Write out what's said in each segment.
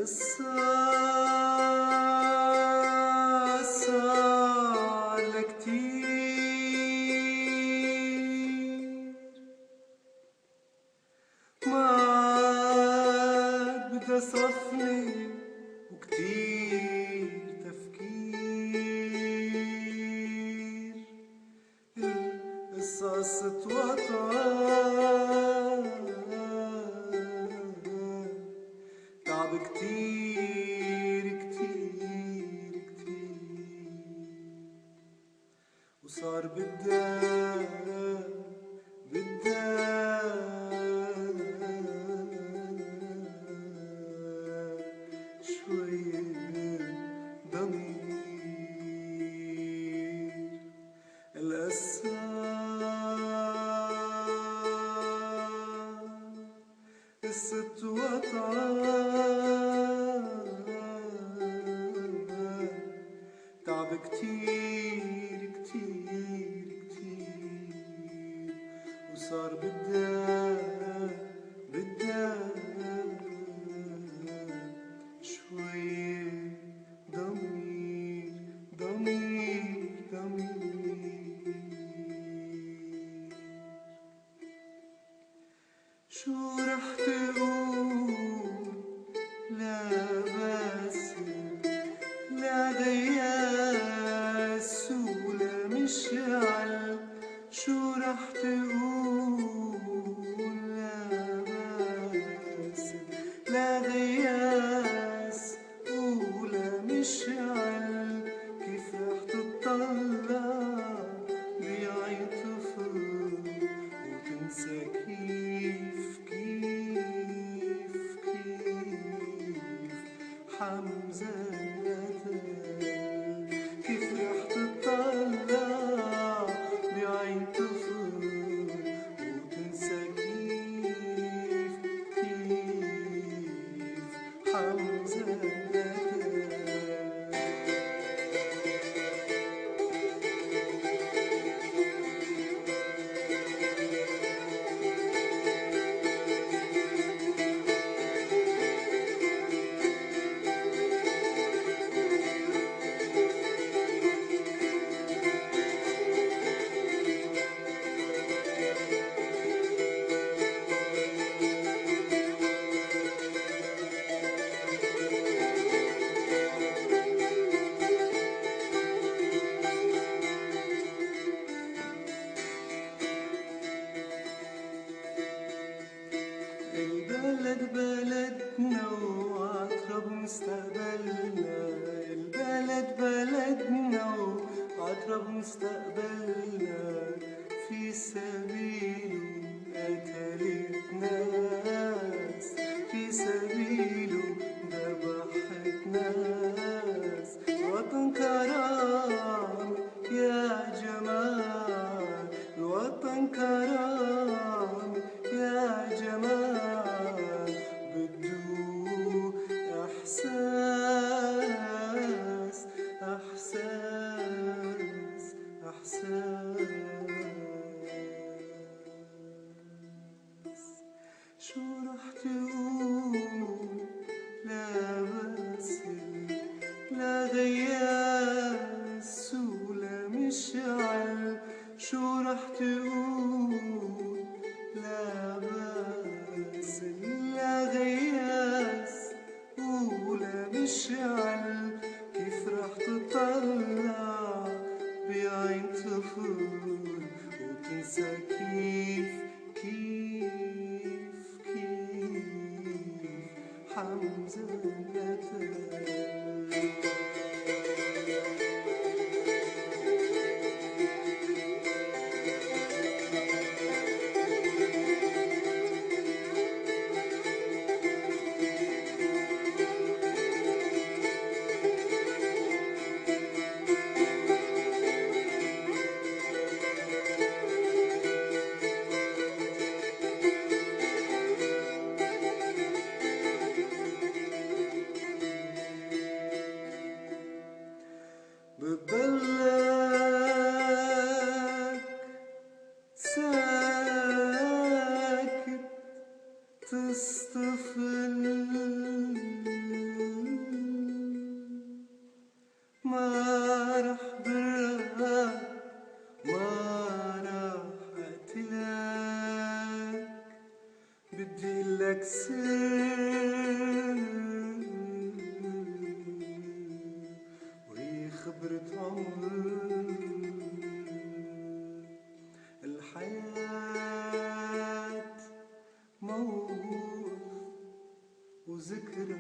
صار كتير ما عاد بدي صفني وكتير تفكير القصص اتوطن تعب كتير كتير كتير وصار شوية ضمير قصة وطن تعب كتير كتير كتير وصار شوية ضمير ضمير ضمير شو رح تقول لا باسل لا غياس ولا مشعل شو رح تقول لا باسل لا غياس ولا مشعل كيف رح تطلع بعين طفل وتنسى كيف حمزة القتل كيف رح تطلع بعين طفل وتنسى كيف حمزة القتل البلد بلدنا وعطرب مستقبلنا البلد بلدنا وعطرب مستقبلنا في سبيله قتلت ناس في سبيله ذبحت ناس وطن كرام يا جمال الوطن كرام يا جمال بدو إحساس إحساس إحساس شو رح تقول لا باسل لا غياس ولا مشعل شو رح تقول لا باسل لا غياس ولا مشعل كيف رح تطلع بعين طفل وتنسى كيف حمزة القتل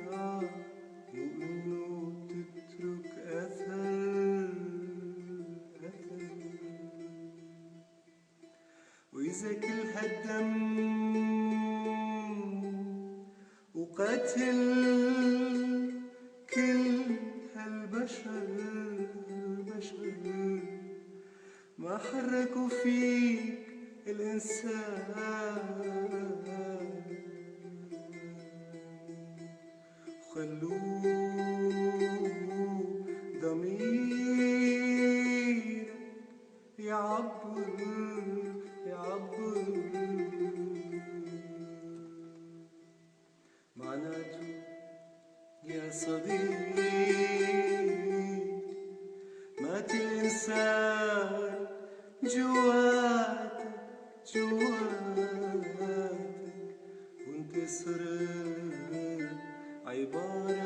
وإنه تترك أثر وإذا كل هالدم وقتل كل هالبشر ما حركوا فيك الإنسان خلوه ضمير يعبر معناته يا صديق مات الإنسان جواتك وانت صرت عبارة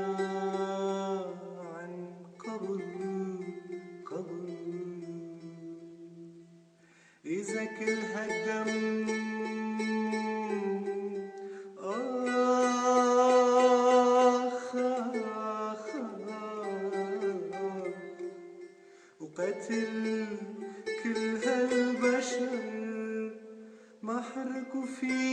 عن قبر إذا كل هالدم وقتل كل هالبشر ما حركوا فيه